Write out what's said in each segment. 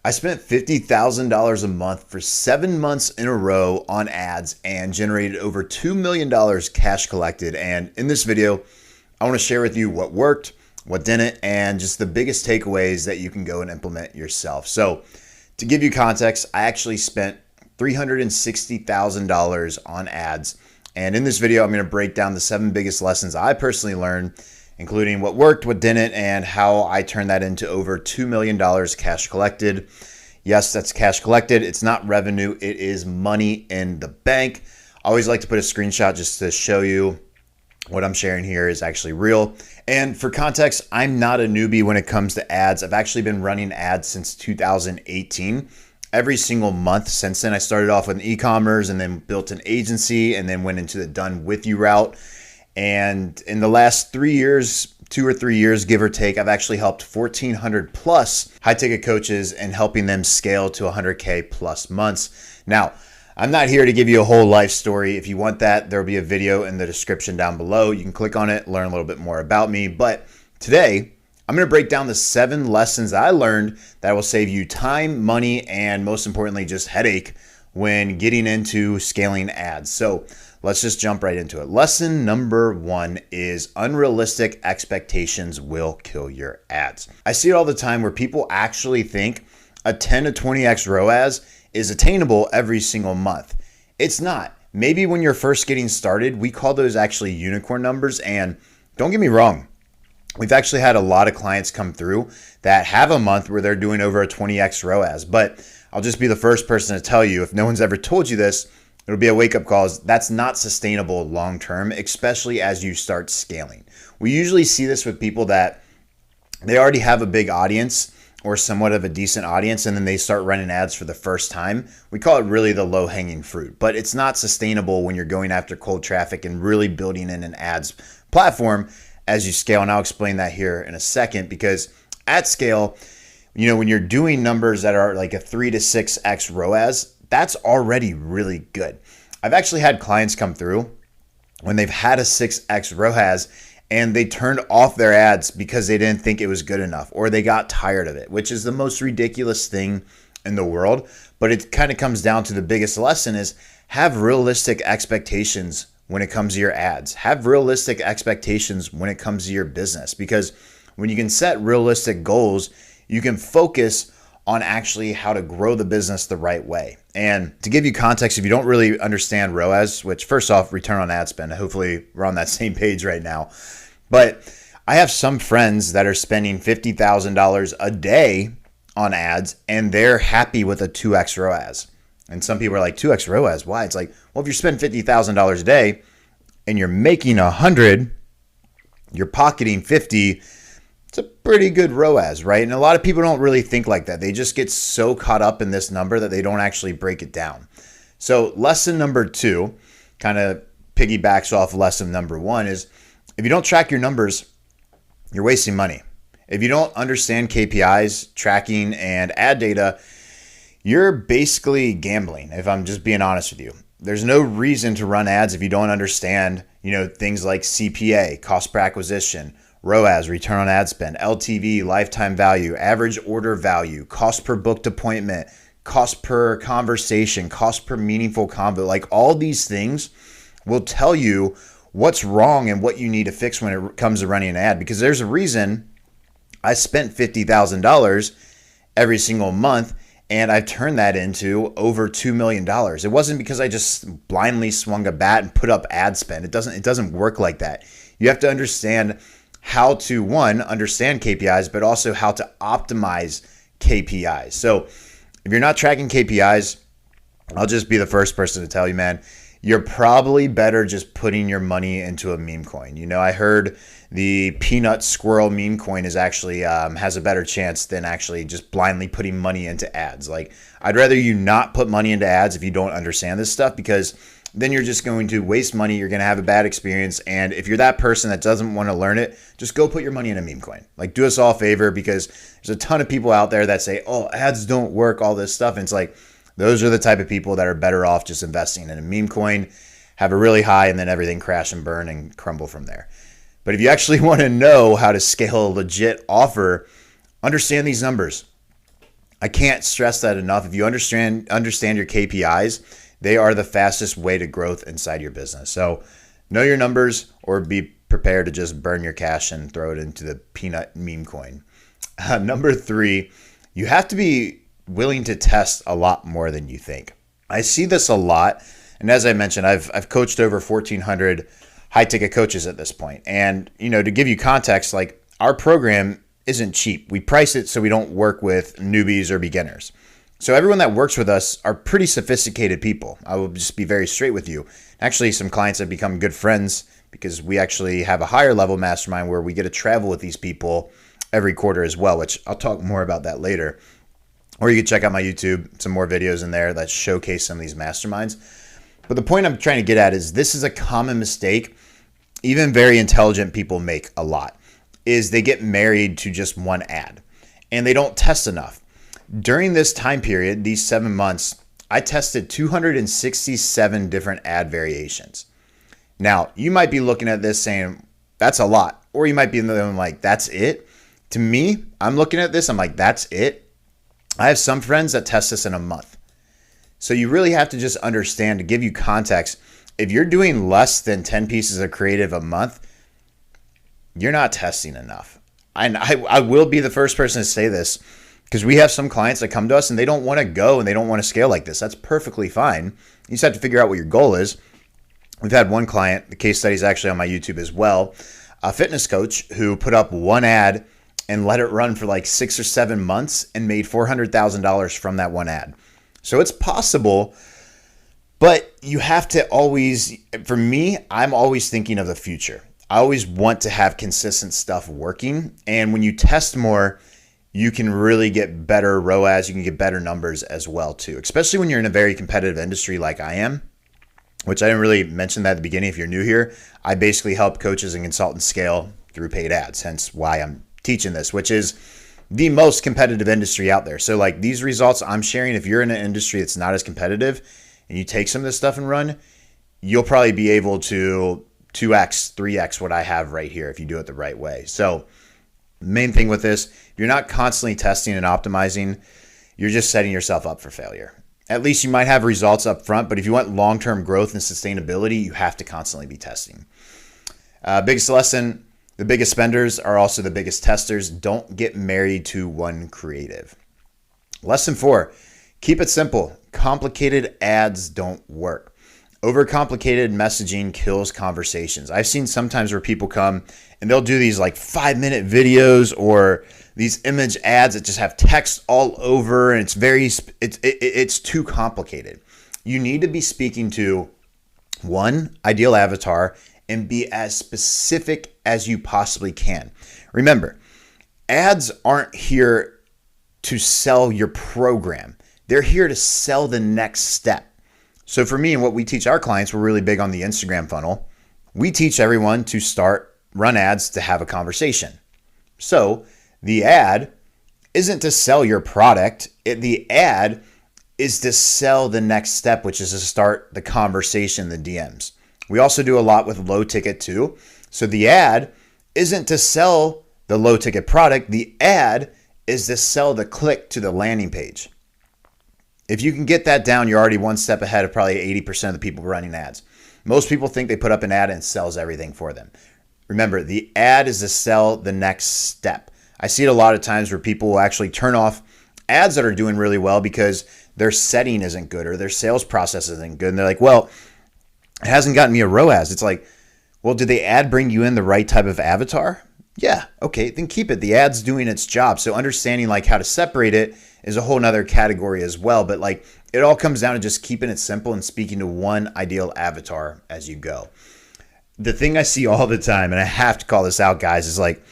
I spent $50,000 a month for 7 months in a row on ads and generated over $2 million cash collected. And in this video, I want to share with you what worked, what didn't, and just the biggest takeaways that you can go and implement yourself. So to give you context, I actually spent $360,000 on ads. And in this video, I'm going to break down the 7 biggest lessons I personally learned, including what worked, what didn't, and how I turned that into over $2 million cash collected. Yes, that's cash collected. It's not revenue. It is money in the bank. I always like to put a screenshot just to show you what I'm sharing here is actually real. And for context, I'm not a newbie when it comes to ads. I've actually been running ads since 2018. Every single month since then. I started off with e-commerce and then built an agency and then went into the done with you route. And in the last 3 years, 2 or 3 years, give or take, I've actually helped 1,400 plus high ticket coaches and helping them scale to 100K plus months. Now, I'm not here to give you a whole life story. If you want that, there'll be a video in the description down below. You can click on it, learn a little bit more about me. But today, I'm going to break down the 7 lessons I learned that will save you time, money, and most importantly, just headache when getting into scaling ads. So let's just jump right into it. Lesson number 1 is unrealistic expectations will kill your ads. I see it all the time where people actually think a 10 to 20x ROAS is attainable every single month. It's not. Maybe when you're first getting started, we call those actually unicorn numbers. And don't get me wrong, we've actually had a lot of clients come through that have a month where they're doing over a 20x ROAS. But I'll just be the first person to tell you, if no one's ever told you this, it'll be a wake-up call. That's not sustainable long-term, especially as you start scaling. We usually see this with people that they already have a big audience or somewhat of a decent audience, and then they start running ads for the first time. We call it really the low-hanging fruit, but it's not sustainable when you're going after cold traffic and really building in an ads platform as you scale. And I'll explain that here in a second, because at scale, when you're doing numbers that are like a 3 to 6x ROAS, that's already really good. I've actually had clients come through when they've had a 6x ROAS and they turned off their ads because they didn't think it was good enough or they got tired of it, which is the most ridiculous thing in the world. But it kind of comes down to the biggest lesson is have realistic expectations when it comes to your ads. Have realistic expectations when it comes to your business, because when you can set realistic goals, you can focus on actually how to grow the business the right way. And to give you context, if you don't really understand ROAS, which first off, return on ad spend, hopefully we're on that same page right now. But I have some friends that are spending $50,000 a day on ads and they're happy with a 2x ROAS. And some people are like, 2x ROAS, why? It's like, well, if you're spending $50,000 a day and you're making 100, you're pocketing 50, it's a pretty good ROAS, right? And a lot of people don't really think like that. They just get so caught up in this number that they don't actually break it down. So lesson number 2 kind of piggybacks off lesson number 1 is if you don't track your numbers, you're wasting money. If you don't understand KPIs, tracking, and ad data, you're basically gambling, if I'm just being honest with you. There's no reason to run ads if you don't understand, things like CPA, cost per acquisition, ROAS, return on ad spend, LTV, lifetime value, average order value, cost per booked appointment, cost per conversation, cost per meaningful convo. Like all these things will tell you what's wrong and what you need to fix when it comes to running an ad, because there's a reason I spent $50,000 every single month and I turned that into over $2 million. It wasn't because I just blindly swung a bat and put up ad spend. It doesn't work like that. You have to understand how to, one, understand KPIs, but also how to optimize KPIs. So if you're not tracking KPIs, I'll just be the first person to tell you, man, you're probably better just putting your money into a meme coin. I heard the peanut squirrel meme coin is actually has a better chance than actually just blindly putting money into ads. Like, I'd rather you not put money into ads if you don't understand this stuff, because then you're just going to waste money. You're going to have a bad experience. And if you're that person that doesn't want to learn it, just go put your money in a meme coin. Like, do us all a favor, because there's a ton of people out there that say, oh, ads don't work, all this stuff. And it's like, those are the type of people that are better off just investing in a meme coin, have a really high, and then everything crash and burn and crumble from there. But if you actually want to know how to scale a legit offer, understand these numbers. I can't stress that enough. If you understand your KPIs, they are the fastest way to growth inside your business. So know your numbers, or be prepared to just burn your cash and throw it into the peanut meme coin. Number 3, you have to be willing to test a lot more than you think. I see this a lot. And as I mentioned, I've coached over 1,400 high ticket coaches at this point. And, to give you context, like, our program isn't cheap. We price it so we don't work with newbies or beginners. So everyone that works with us are pretty sophisticated people. I will just be very straight with you. Actually, some clients have become good friends because we actually have a higher level mastermind where we get to travel with these people every quarter as well, which I'll talk more about that later. Or you can check out my YouTube, some more videos in there that showcase some of these masterminds. But the point I'm trying to get at is this is a common mistake even very intelligent people make a lot, is they get married to just one ad and they don't test enough. During this time period, these 7 months, I tested 267 different ad variations. Now, you might be looking at this saying, that's a lot. Or you might be like, that's it? To me, I'm looking at this, I'm like, that's it? I have some friends that test this in a month. So you really have to just understand, to give you context, if you're doing less than 10 pieces of creative a month, you're not testing enough. And I will be the first person to say this, because we have some clients that come to us and they don't want to go and they don't want to scale like this. That's perfectly fine. You just have to figure out what your goal is. We've had one client, the case study is actually on my YouTube as well, a fitness coach who put up one ad and let it run for like 6 or 7 months and made $400,000 from that one ad. So it's possible, but you have to always, for me, I'm always thinking of the future. I always want to have consistent stuff working. And when you test more, you can really get better ROAS. You can get better numbers as well too, especially when you're in a very competitive industry like I am, which I didn't really mention that at the beginning. If you're new here, I basically help coaches and consultants scale through paid ads, hence why I'm teaching this, which is the most competitive industry out there. So like these results I'm sharing, if you're in an industry that's not as competitive and you take some of this stuff and run, you'll probably be able to 2x, 3x what I have right here if you do it the right way. So the main thing with this, if you're not constantly testing and optimizing, you're just setting yourself up for failure. At least you might have results up front, but if you want long-term growth and sustainability, you have to constantly be testing. Biggest lesson, the biggest spenders are also the biggest testers. Don't get married to one creative. Lesson 4, keep it simple. Complicated ads don't work. Overcomplicated messaging kills conversations. I've seen sometimes where people come and they'll do these like 5-minute videos or these image ads that just have text all over, and it's too complicated. You need to be speaking to one ideal avatar and be as specific as you possibly can. Remember, ads aren't here to sell your program. They're here to sell the next step. So for me and what we teach our clients, we're really big on the Instagram funnel. We teach everyone to run ads to have a conversation. So the ad isn't to sell your product. The ad is to sell the next step, which is to start the conversation, the DMs. We also do a lot with low ticket too. So the ad isn't to sell the low ticket product. The ad is to sell the click to the landing page. If you can get that down, you're already one step ahead of probably 80% of the people running ads. Most people think they put up an ad and it sells everything for them. Remember, the ad is to sell the next step. I see it a lot of times where people will actually turn off ads that are doing really well because their setting isn't good or their sales process isn't good. And they're like, well, it hasn't gotten me a ROAS. It's like, well, did the ad bring you in the right type of avatar? Yeah, okay, then keep it. The ad's doing its job. So understanding like how to separate it is a whole nother category as well. But like it all comes down to just keeping it simple and speaking to one ideal avatar as you go. The thing I see all the time, and I have to call this out, guys, is like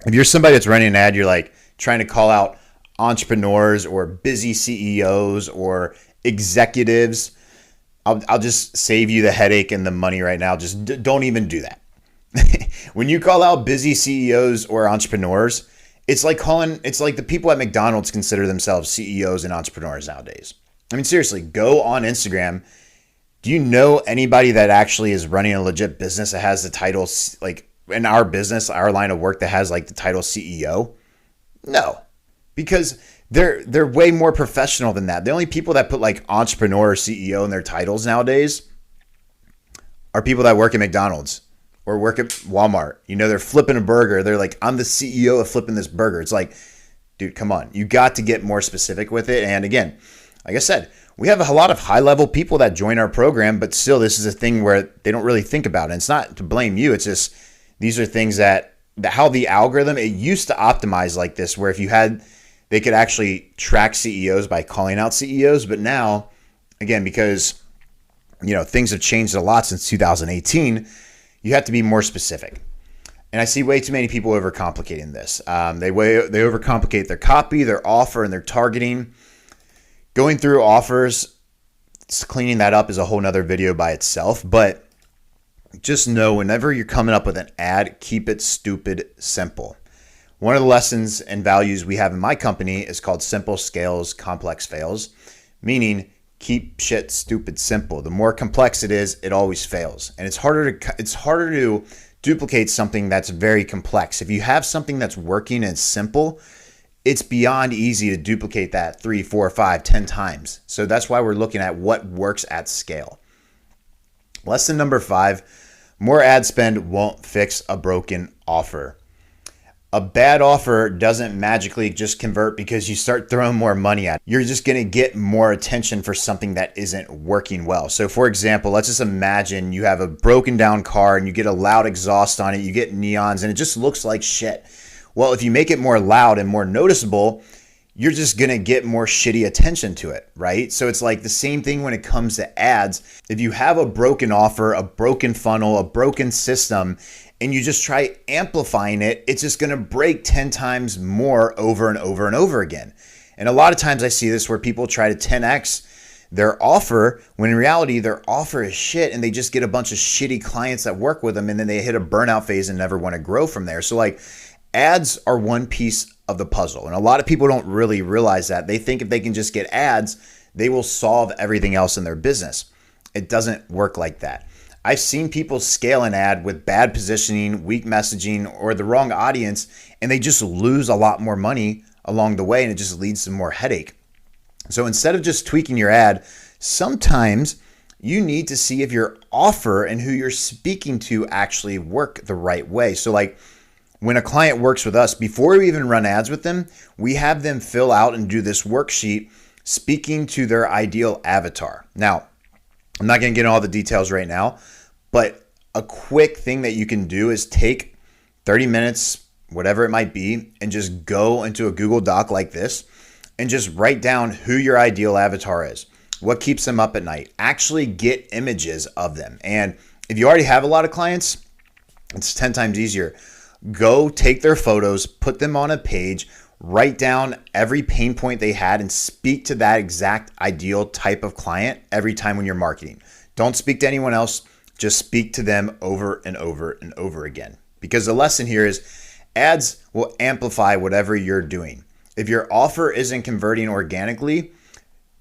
if you're somebody that's running an ad, you're like trying to call out entrepreneurs or busy CEOs or executives. I'll just save you the headache and the money right now. Just don't even do that. When you call out busy CEOs or entrepreneurs, it's like the people at McDonald's consider themselves CEOs and entrepreneurs nowadays. I mean, seriously, go on Instagram. Do you know anybody that actually is running a legit business that has the title, like in our business, our line of work, that has like the title CEO? No, because they're way more professional than that. The only people that put like entrepreneur or CEO in their titles nowadays are people that work at McDonald's or work at Walmart. You know, they're flipping a burger. They're like, I'm the CEO of flipping this burger. It's like, dude, come on. You got to get more specific with it. And again, like I said, we have a lot of high-level people that join our program, but still this is a thing where they don't really think about it. And it's not to blame you. It's just these are things that how the algorithm, it used to optimize like this, where if you had, they could actually track CEOs by calling out CEOs. But now, again, because things have changed a lot since 2018, you have to be more specific. And I see way too many people overcomplicating this. They overcomplicate their copy, their offer, and their targeting. Going through offers, cleaning that up is a whole nother video by itself. But just know whenever you're coming up with an ad, keep it stupid simple. One of the lessons and values we have in my company is called simple scales, complex fails, meaning keep shit stupid simple. The more complex it is, it always fails. And it's harder to duplicate something that's very complex. If you have something that's working and simple, it's beyond easy to duplicate that 3, 4, 5, 10 times. So that's why we're looking at what works at scale. Lesson number 5, more ad spend won't fix a broken offer. A bad offer doesn't magically just convert because you start throwing more money at it. You're just going to get more attention for something that isn't working well. So for example, let's just imagine you have a broken down car and you get a loud exhaust on it, you get neons, and it just looks like shit. Well, if you make it more loud and more noticeable, you're just going to get more shitty attention to it, right? So it's like the same thing when it comes to ads. If you have a broken offer, a broken funnel, a broken system, and you just try amplifying it, it's just going to break 10 times more over and over and over again. And a lot of times I see this where people try to 10x their offer when in reality their offer is shit and they just get a bunch of shitty clients that work with them, and then they hit a burnout phase and never want to grow from there. So like ads are one piece of the puzzle. And a lot of people don't really realize that. They think if they can just get ads, they will solve everything else in their business. It doesn't work like that. I've seen people scale an ad with bad positioning, weak messaging, or the wrong audience, and they just lose a lot more money along the way, and it just leads to more headache. So instead of just tweaking your ad, sometimes you need to see if your offer and who you're speaking to actually work the right way. So like when a client works with us, before we even run ads with them, we have them fill out and do this worksheet speaking to their ideal avatar. Now, I'm not going to get into all the details right now, but a quick thing that you can do is take 30 minutes, whatever it might be, and just go into a Google Doc like this and just write down who your ideal avatar is, what keeps them up at night. Actually get images of them. And if you already have a lot of clients, it's 10 times easier. Go take their photos, put them on a page, write down every pain point they had, and speak to that exact ideal type of client every time when you're marketing. Don't speak to anyone else. Just speak to them over and over and over again. Because the lesson here is ads will amplify whatever you're doing. If your offer isn't converting organically,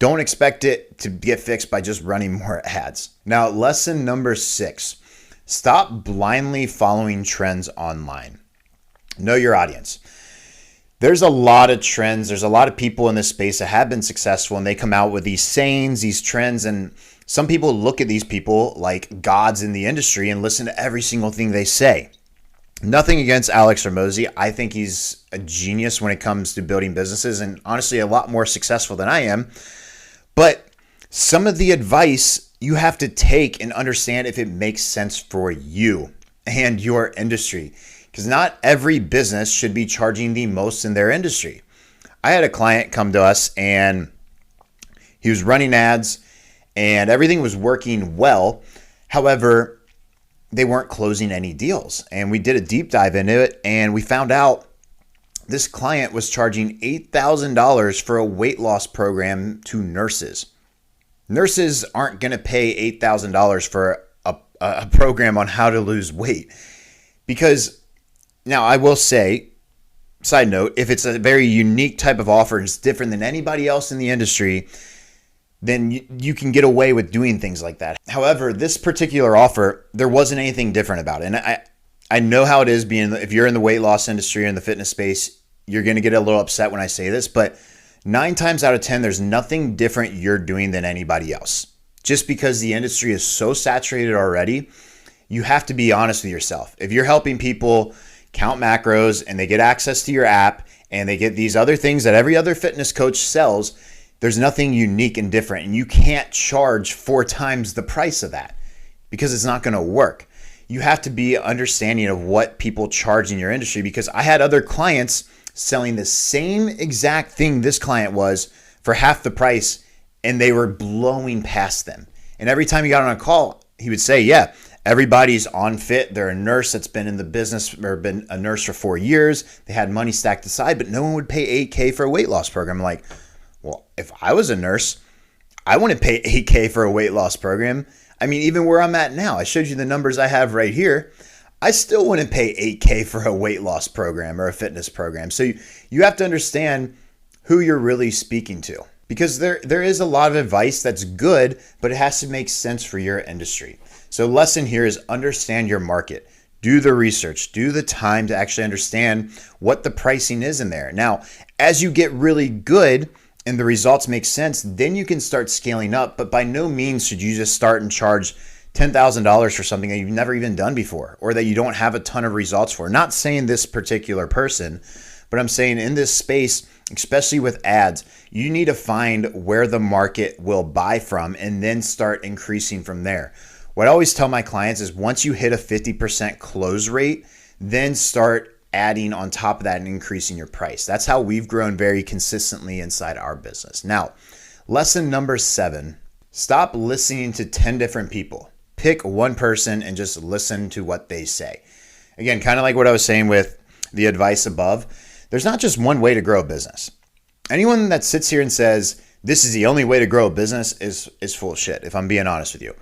don't expect it to get fixed by just running more ads. Now, lesson number 6, stop blindly following trends online. Know your audience. There's a lot of trends. There's a lot of people in this space that have been successful, and they come out with these sayings, these trends, and some people look at these people like gods in the industry and listen to every single thing they say. Nothing against Alex Hormozi. I think he's a genius when it comes to building businesses, and honestly a lot more successful than I am. But some of the advice you have to take and understand if it makes sense for you and your industry. Because not every business should be charging the most in their industry. I had a client come to us and he was running ads and everything was working well. However, they weren't closing any deals. And we did a deep dive into it and we found out this client was charging $8,000 for a weight loss program to nurses. Nurses aren't going to pay $8,000 for a program on how to lose weight. Because now I will say, side note, if it's a very unique type of offer and it's different than anybody else in the industry, then you can get away with doing things like that. However, this particular offer, there wasn't anything different about it. And I know how it is being, if you're in the weight loss industry or in the fitness space, you're going to get a little upset when I say this, but 9 times out of 10, there's nothing different you're doing than anybody else. Just because the industry is so saturated already, you have to be honest with yourself. If you're helping people count macros and they get access to your app and they get these other things that every other fitness coach sells, there's nothing unique and different. And you can't charge 4 times the price of that because it's not going to work. You have to be understanding of what people charge in your industry, because I had other clients selling the same exact thing this client was for half the price, and they were blowing past them. And every time he got on a call, he would say, yeah, everybody's on fit. They're a nurse that's been in the business or been a nurse for 4 years. They had money stacked aside, but no one would pay $8K for a weight loss program. I'm like, well, if I was a nurse, I wouldn't pay $8K for a weight loss program. I mean, even where I'm at now, I showed you the numbers I have right here. I still wouldn't pay $8K for a weight loss program or a fitness program. So you have to understand who you're really speaking to, because there is a lot of advice that's good, but it has to make sense for your industry. So lesson here is understand your market. Do the research, do the time to actually understand what the pricing is in there. Now, as you get really good and the results make sense, then you can start scaling up. But by no means should you just start and charge $10,000 for something that you've never even done before or that you don't have a ton of results for. Not saying this particular person, but I'm saying in this space, especially with ads, you need to find where the market will buy from and then start increasing from there. What I always tell my clients is once you hit a 50% close rate, then start adding on top of that and increasing your price. That's how we've grown very consistently inside our business. Now, lesson number 7, stop listening to 10 different people. Pick one person and just listen to what they say. Again, kind of like what I was saying with the advice above, there's not just one way to grow a business. Anyone that sits here and says, this is the only way to grow a business is full of shit, if I'm being honest with you.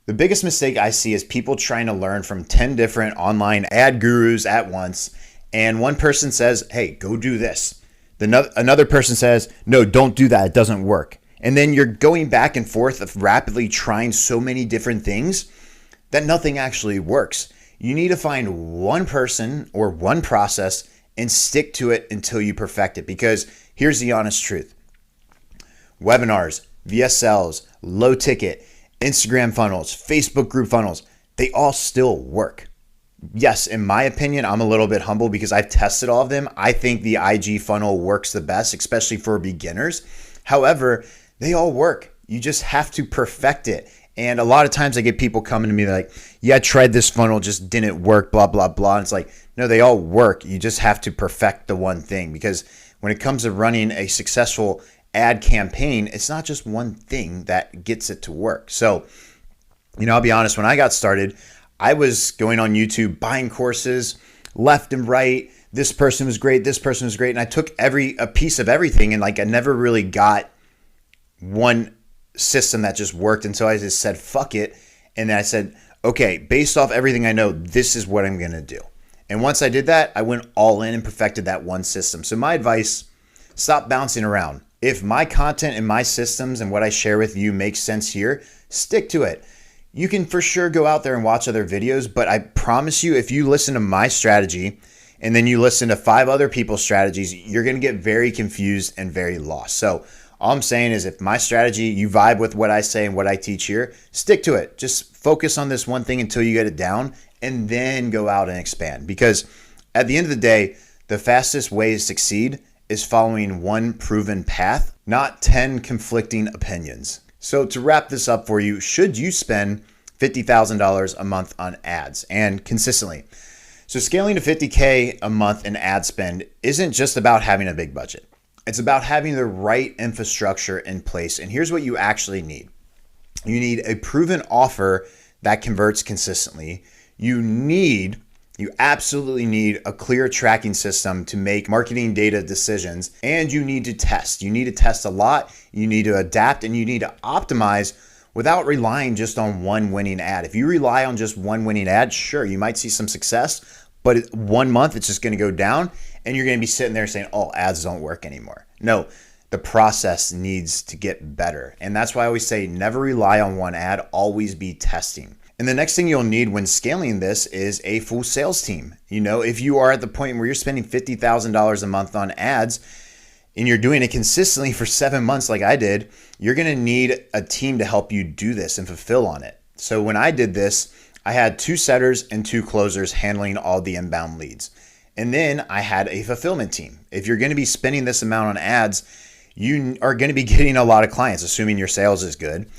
The biggest mistake I see is people trying to learn from 10 different online ad gurus at once. And one person says, hey, go do this. Another person says, no, don't do that. It doesn't work. And then you're going back and forth of rapidly trying so many different things that nothing actually works. You need to find one person or one process and stick to it until you perfect it. Because here's the honest truth. Webinars, VSLs, low ticket, Instagram funnels, Facebook group funnels, they all still work. Yes, in my opinion, I'm a little bit humble because I've tested all of them. I think the IG funnel works the best, especially for beginners. However, they all work. You just have to perfect it. And a lot of times I get people coming to me like, yeah, I tried this funnel, just didn't work, blah, blah, blah. And it's like, no, they all work. You just have to perfect the one thing, because when it comes to running a successful ad campaign, it's not just one thing that gets it to work. So, I'll be honest, when I got started, I was going on YouTube, buying courses left and right. This person was great. This person was great. And I took a piece of everything, and I never really got one system that just worked until I just said, fuck it. And then I said, okay, based off everything I know, this is what I'm going to do. And once I did that, I went all in and perfected that one system. So my advice, stop bouncing around. If my content and my systems and what I share with you makes sense here, stick to it. You can for sure go out there and watch other videos, but I promise you, if you listen to my strategy and then you listen to 5 other people's strategies, you're going to get very confused and very lost. So all I'm saying is, if my strategy, you vibe with what I say and what I teach here, stick to it. Just focus on this one thing until you get it down, and then go out and expand. Because at the end of the day, the fastest way to succeed is following one proven path, not 10 conflicting opinions. So to wrap this up for you, should you spend $50,000 a month on ads and consistently? So scaling to $50K a month in ad spend isn't just about having a big budget. It's about having the right infrastructure in place. And here's what you actually need. You need a proven offer that converts consistently. You absolutely need a clear tracking system to make marketing data decisions. And you need to test. You need to test a lot. You need to adapt, and you need to optimize without relying just on one winning ad. If you rely on just one winning ad, sure, you might see some success, but 1 month it's just going to go down, and you're going to be sitting there saying, oh, ads don't work anymore. No, the process needs to get better. And that's why I always say never rely on one ad, always be testing. And the next thing you'll need when scaling this is a full sales team. If you are at the point where you're spending $50,000 a month on ads, and you're doing it consistently for 7 months like I did, you're going to need a team to help you do this and fulfill on it. So when I did this, I had 2 setters and 2 closers handling all the inbound leads. And then I had a fulfillment team. If you're going to be spending this amount on ads, you are going to be getting a lot of clients, assuming your sales is good.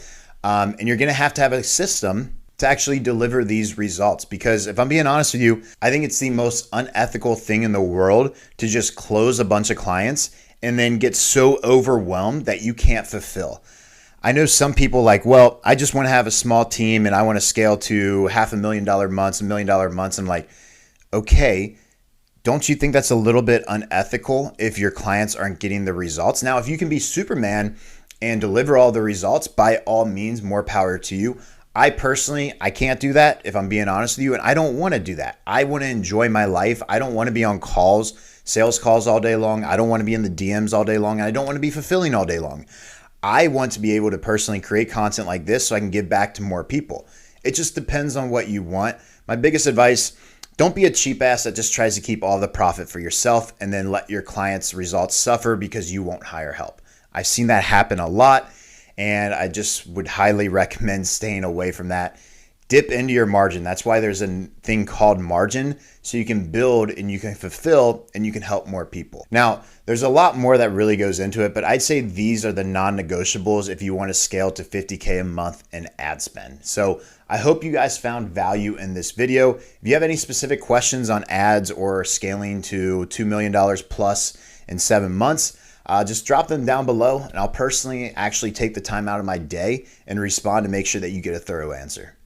And you're going to have a system to actually deliver these results. Because if I'm being honest with you, I think it's the most unethical thing in the world to just close a bunch of clients and then get so overwhelmed that you can't fulfill. I know some people like, well, I just want to have a small team and I want to scale to $500,000 months, $1 million months. I'm like, okay, don't you think that's a little bit unethical if your clients aren't getting the results? Now, if you can be Superman and deliver all the results, by all means, more power to you. I personally can't do that, if I'm being honest with you, and I don't want to do that. I want to enjoy my life. I don't want to be on calls, sales calls all day long. I don't want to be in the DMs all day long, and I don't want to be fulfilling all day long. I want to be able to personally create content like this so I can give back to more people. It just depends on what you want. My biggest advice, don't be a cheap ass that just tries to keep all the profit for yourself and then let your clients' results suffer because you won't hire help. I've seen that happen a lot, and I just would highly recommend staying away from that. Dip into your margin. That's why there's a thing called margin, so you can build and you can fulfill and you can help more people. Now, there's a lot more that really goes into it, but I'd say these are the non-negotiables if you want to scale to 50K a month in ad spend. So I hope you guys found value in this video. If you have any specific questions on ads or scaling to $2 million plus in 7 months, just drop them down below, and I'll personally actually take the time out of my day and respond to make sure that you get a thorough answer.